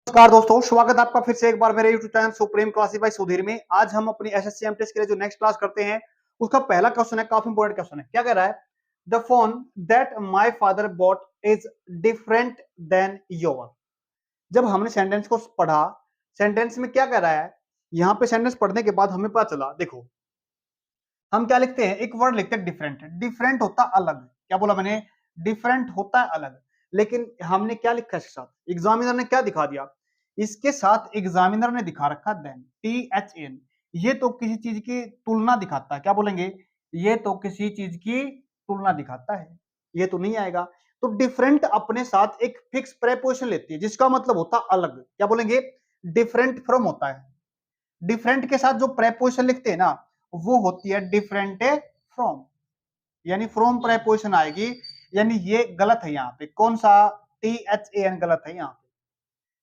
नमस्कार दोस्तों, स्वागत है आपका फिर से एक बार मेरे YouTube channel supreme classes bye Sudhir में। आज हम अपनी एसएससी एमटेस के लिए जो नेक्स्ट क्लास करते हैं उसका पहला क्वेश्चन है, काफी इंपॉर्टेंट क्वेश्चन है। क्या कह रहा है? The phone that my father bought is different than your. जब हमने सेंटेंस को पढ़ा, सेंटेंस में क्या कह रहा है? यहाँ पे सेंटेंस पढ़ने के बाद हमें पता चला, देखो हम क्या लिखते हैं, एक वर्ड लिखते हैं डिफरेंट। डिफरेंट होता अलग, क्या बोला मैंने? डिफरेंट होता है अलग। लेकिन हमने क्या लिखा इसके साथ? एग्जामिनर ने क्या दिखा दिया? इसके साथ एग्जामिनर ने दिखा रखा देन, THN। ये तो किसी चीज की तुलना दिखाता है, क्या बोलेंगे? ये तो किसी चीज की तुलना दिखाता है, ये तो नहीं आएगा। तो डिफरेंट अपने साथ एक फिक्स प्रेपोजिशन लेती है जिसका मतलब होता अलग, क्या बोलेंगे? डिफरेंट फ्रॉम होता है। डिफरेंट के साथ जो प्रेपोजिशन लिखते हैं ना, वो होती है डिफरेंट फ्रॉम, यानी फ्रॉम प्रेपोजिशन आएगी। यानी ये गलत है यहाँ पे, कौन सा? THAN गलत है यहाँ पे।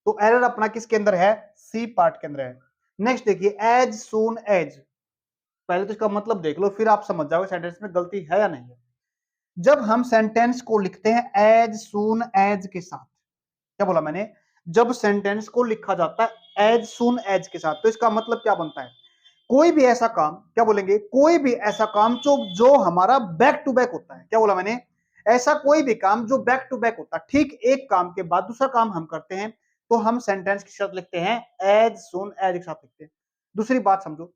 तो एरर अपना किसके अंदर है? सी पार्ट के अंदर है। नेक्स्ट देखिए, एज सून एज। पहले तो इसका मतलब देख लो, फिर आप समझ जाओगे सेंटेंस में गलती है या नहीं है। जब हम सेंटेंस को लिखते हैं एज सून एज के साथ, क्या बोला मैंने? जब सेंटेंस को लिखा जाता है एज सून एज के साथ, तो इसका मतलब क्या बनता है? कोई भी ऐसा काम, क्या बोलेंगे? कोई भी ऐसा काम जो हमारा बैक टू बैक होता है। क्या बोला मैंने? ऐसा कोई भी काम जो बैक टू बैक होता है, ठीक एक काम के बाद दूसरा काम हम करते हैं, तो हम सेंटेंस के साथ लिखते हैं एज सून एज के साथ लिखते हैं। दूसरी बात समझो,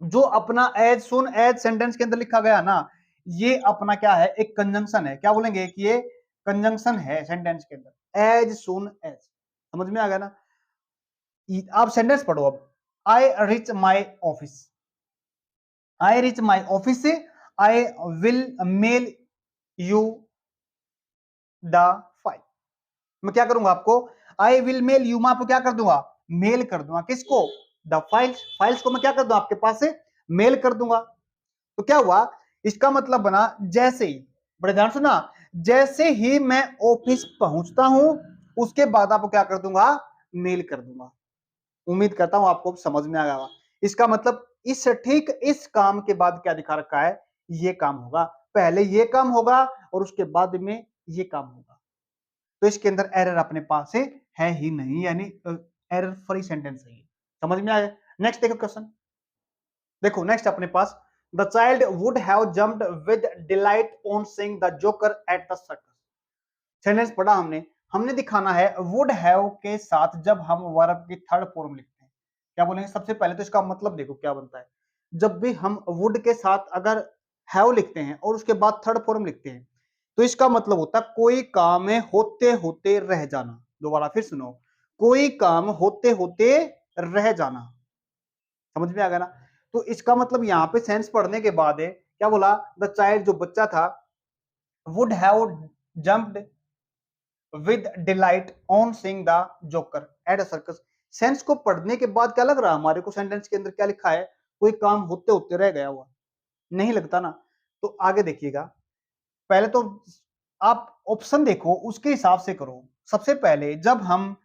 जो अपना एज सून एज सेंटेंस के अंदर लिखा गया ना, ये अपना क्या है? एक कंजंक्शन है। क्या बोलेंगे? कि ये कंजंक्शन है सेंटेंस के अंदर, एज सून एज। समझ में आ गया ना? आप सेंटेंस पढ़ो अब। I reach my office, I reach my office से I will mail you the file. मैं क्या करूंगा आपको? आई विल मेल यू, मैं आपको क्या कर दूंगा? मेल कर दूंगा। किसको? The files. फाइल्स को मैं क्या कर दूंगा? आपके पास से मेल कर दूंगा। तो क्या हुआ? इसका मतलब बना जैसे ही, बड़े ध्यान सुना, जैसे ही मैं ऑफिस पहुंचता हूं उसके बाद आपको क्या कर दूंगा? मेल कर दूंगा। उम्मीद करता हूं आपको समझ में आ गया। इसका मतलब इस ठीक इस काम के बाद क्या दिखा रखा है? ये काम होगा, पहले ये काम होगा और उसके बाद में ये काम होगा। तो इसके अंदर एरर अपने पास है ही नहीं, यानी एरर फ्री सेंटेंस है। समझ में आया? नेक्स्ट देखो क्वेश्चन, देखो नेक्स्ट अपने पास, the child would have jumped with delight on seeing the joker at the circus. Sentence पढ़ा हमने, हमने दिखाना है वुड हैव के साथ जब हम वर्ब की थर्ड फॉर्म लिखते हैं, क्या बोलेंगे? सबसे पहले तो इसका मतलब देखो क्या बनता है। जब भी हम वुड के साथ अगर हैव लिखते हैं और उसके बाद थर्ड फॉर्म लिखते हैं, तो इसका मतलब होता है कोई काम में होते होते रह जाना। दोबारा फिर सुनो, कोई काम होते होते रह जाना। समझ में आ गया ना? तो इसका मतलब यहाँ पे सेंस पढ़ने के बाद है, क्या बोला? द चाइल्ड, जो बच्चा था, would have jumped with delight on seeing the joker at a circus. Sense को पढ़ने के बाद क्या लग रहा है हमारे को? सेंटेंस के अंदर क्या लिखा है? कोई काम होते होते रह गया हुआ, नहीं लगता ना? तो आगे देखिएगा, पहले तो आप ऑप्शन देखो, उसके हिसाब से करो। सबसे पहले जब हम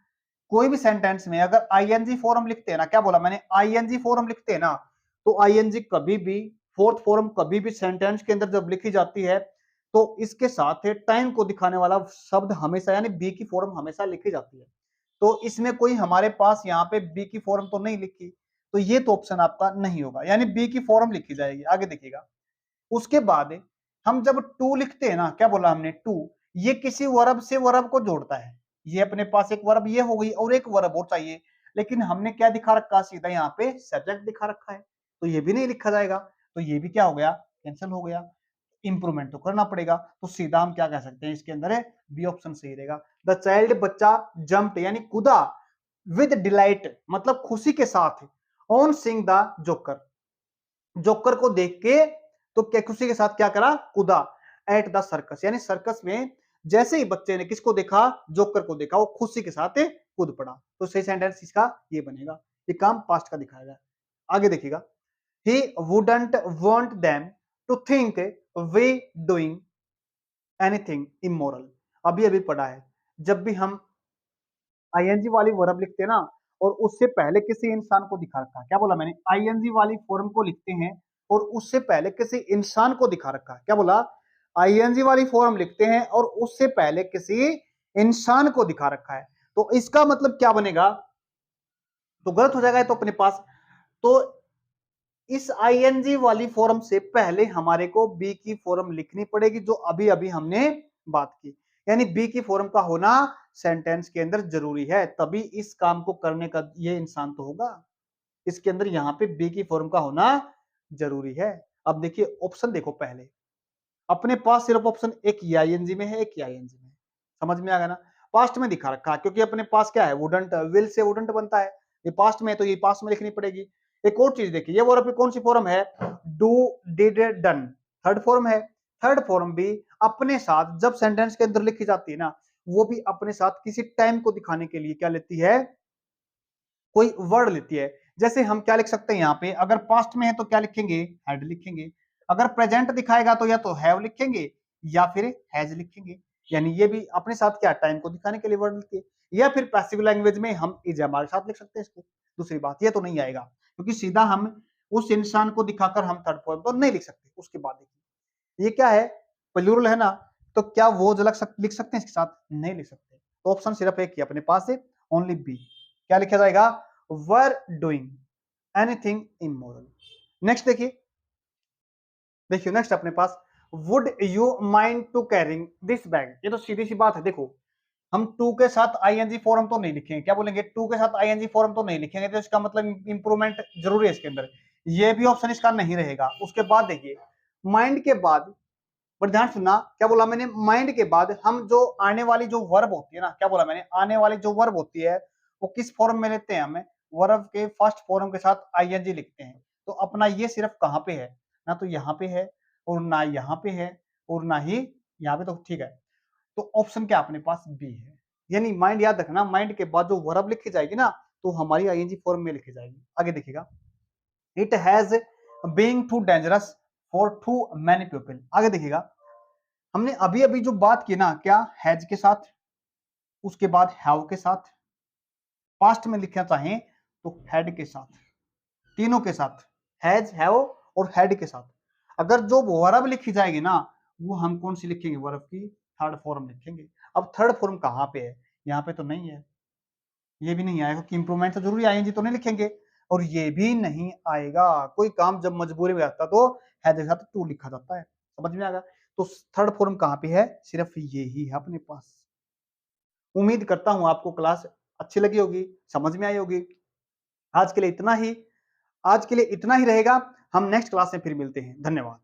कोई भी सेंटेंस में अगर आईएनजी फॉर्म लिखते हैं ना, क्या बोला मैंने? आईएनजी फॉर्म लिखते हैं ना, तो आईएनजी कभी भी, फोर्थ फॉर्म कभी भी सेंटेंस के अंदर जब लिखी जाती है, तो इसके साथ टाइम को दिखाने वाला शब्द हमेशा, यानी बी की फॉर्म हमेशा लिखी जाती है। तो इसमें कोई हमारे पास यहाँ पे बी की फॉर्म तो नहीं लिखी, तो ये तो ऑप्शन आपका नहीं होगा, यानी बी की फॉर्म लिखी जाएगी। आगे देखिएगा, उसके बाद हम जब टू लिखते हैं ना, क्या बोला हमने? टू, ये किसी वर्ब से वर्ब को जोड़ता है। ये अपने पास एक वर्ब ये हो गई और एक वर्ब और चाहिए, लेकिन हमने क्या दिखा रखा? सीधा यहाँ पे सब्जेक्ट दिखा रखा है, तो ये भी नहीं लिखा जाएगा। तो ये भी क्या हो गया? कैंसिल हो गया। इंप्रूवमेंट तो करना पड़ेगा, तो सीधा हम क्या कह सकते हैं इसके अंदर है? बी ऑप्शन सही रहेगा। द चाइल्ड, बच्चा, जंप्ड यानी कूदा, विद डिलाइट मतलब खुशी के साथ, on seeing the joker, joker को देख के, तो क्या खुशी के साथ क्या करा? कूदा। एट द सर्कस यानी सर्कस में जैसे ही बच्चे ने किसको देखा? जोकर को देखा, वो खुशी के साथ कूद पड़ा। तो सही सेंटेंस इसका ये बनेगा। ये काम पास्ट का दिखाया गया। आगे देखिएगा, he wouldn't want them to think we doing anything immoral. अभी अभी पढ़ा है, जब भी हम आईएनजी वाली वर्ब लिखते हैं ना, और उससे पहले किसी इंसान को दिखा रखा है, क्या बोला मैंने? आईएनजी वाली फॉर्म को लिखते हैं और उससे पहले किसी इंसान को दिखा रखा है, क्या बोला? आईएनजी वाली फॉर्म लिखते हैं और उससे पहले किसी इंसान को दिखा रखा है, तो इसका मतलब क्या बनेगा, तो गलत हो जाएगा तो अपने पास। तो इस आईएनजी वाली फॉर्म से पहले हमारे को बी की फॉर्म लिखनी पड़ेगी, जो अभी अभी हमने बात की। यानी बी की फॉर्म का होना सेंटेंस के अंदर जरूरी है, तभी इस काम को करने का ये इंसान तो होगा। इसके अंदर यहाँ पे बी की फॉर्म का होना जरूरी है। अब देखिए ऑप्शन देखो, पहले अपने पास सिर्फ ऑप्शन एक आईएनजी में है, एक आईएनजी में। समझ में आ गया ना। पास्ट में दिखा रखा है क्योंकि अपने पास क्या है, वुडंट, विल से वुडंट बनता है। ये पास्ट में है तो ये पास्ट में लिखनी पड़ेगी। एक और चीज देखिए, ये वर्ब की कौन सी फॉर्म है, do, did, done, third form है। थर्ड फॉर्म भी अपने साथ जब सेंटेंस के अंदर लिखी जाती है ना, वो भी अपने साथ किसी टाइम को दिखाने के लिए क्या लेती है, कोई वर्ड लेती है। जैसे हम क्या लिख सकते हैं यहाँ पे, अगर पास्ट में है तो क्या लिखेंगे, हैड लिखेंगे। अगर प्रेजेंट दिखाएगा तो या तो हैव लिखेंगे या फिर हैज लिखेंगे। यानी ये भी अपने साथ क्या, टाइम को दिखाने के लिए वर्ड लिखती है। या फिर पैसिव लैंग्वेज में हम इज हमारे साथ लिख सकते हैं इसको। दूसरी बात ये तो नहीं आएगा क्योंकि सीधा हम उस इंसान को दिखाकर हम थर्ड फॉर्म तो नहीं लिख सकते। उसके बाद देखिए ये क्या है, प्लूरल है ना, तो क्या वो जो लिख सकते हैं इसके साथ, नहीं लिख सकते। तो ऑप्शन सिर्फ एक ही अपने पास है, ओनली बी। क्या लिखा जाएगा, were doing anything immoral. Next देखिए, देखिए नेक्स्ट अपने पास, would you mind to carrying this bag. ये तो सीधी सी बात है। देखो हम टू के साथ आईएनजी फॉर्म तो नहीं लिखेंगे, क्या बोलेंगे, टू के साथ आईएनजी फॉर्म तो नहीं लिखेंगे, तो इसका मतलब इंप्रूवमेंट जरूरी है इसके अंदर। ये भी ऑप्शन इसका नहीं रहेगा। उसके बाद देखिए माइंड के बाद, पर ध्यान सुनना क्या बोला मैंने, माइंड के बाद हम जो आने वाली जो वर्ब होती है ना, क्या बोला मैंने, आने वाली जो वर्ब होती है वो किस फॉर्म में लेते हैं, हमें वर्ब के फर्स्ट फॉर्म के साथ आईएनजी लिखते हैं। तो अपना ये सिर्फ कहाँ पे है, ना तो यहाँ पे है और ना यहाँ पे है और ना ही यहाँ पे, तो ठीक है। तो ऑप्शन क्या अपने पास बी है। यानी माइंड याद रखना, माइंड के बाद जो वर्ब लिखी जाएगी ना, तो हमारी आईएनजी फॉर्म में लिखी जाएगी। आगे देखिएगा, it has being too dangerous for too many people. आगे देखिएगा, हमने अभी अभी जो बात की ना, क्या हैज के साथ, उसके बाद हैव के साथ, पास्ट में लिखना चाहें तो हैड के साथ, तीनों के साथ, हैज, हैव और हैड के साथ। अगर जो वर्ब लिखी जाएगी ना, वो हम कौन सी लिखेंगे, वर्ब की थर्ड फॉर्म लिखेंगे। अब थर्ड फॉर्म कहाँ पे है, यहाँ पे तो नहीं है, ये भी नहीं आएगा कि इंप्रूवमेंट तो जरूरी आएंगे तो नहीं लिखेंगे, और ये भी नहीं आएगा। कोई काम जब मजबूरी में आता तो हैज के साथ टू लिखा जाता है। समझ में आ गया। तो थर्ड फॉर्म कहाँ पे है, सिर्फ ये ही है अपने पास। उम्मीद करता हूं आपको क्लास अच्छी लगी होगी, समझ में आई होगी। आज के लिए इतना ही, आज के लिए इतना ही रहेगा। हम नेक्स्ट क्लास में फिर मिलते हैं। धन्यवाद।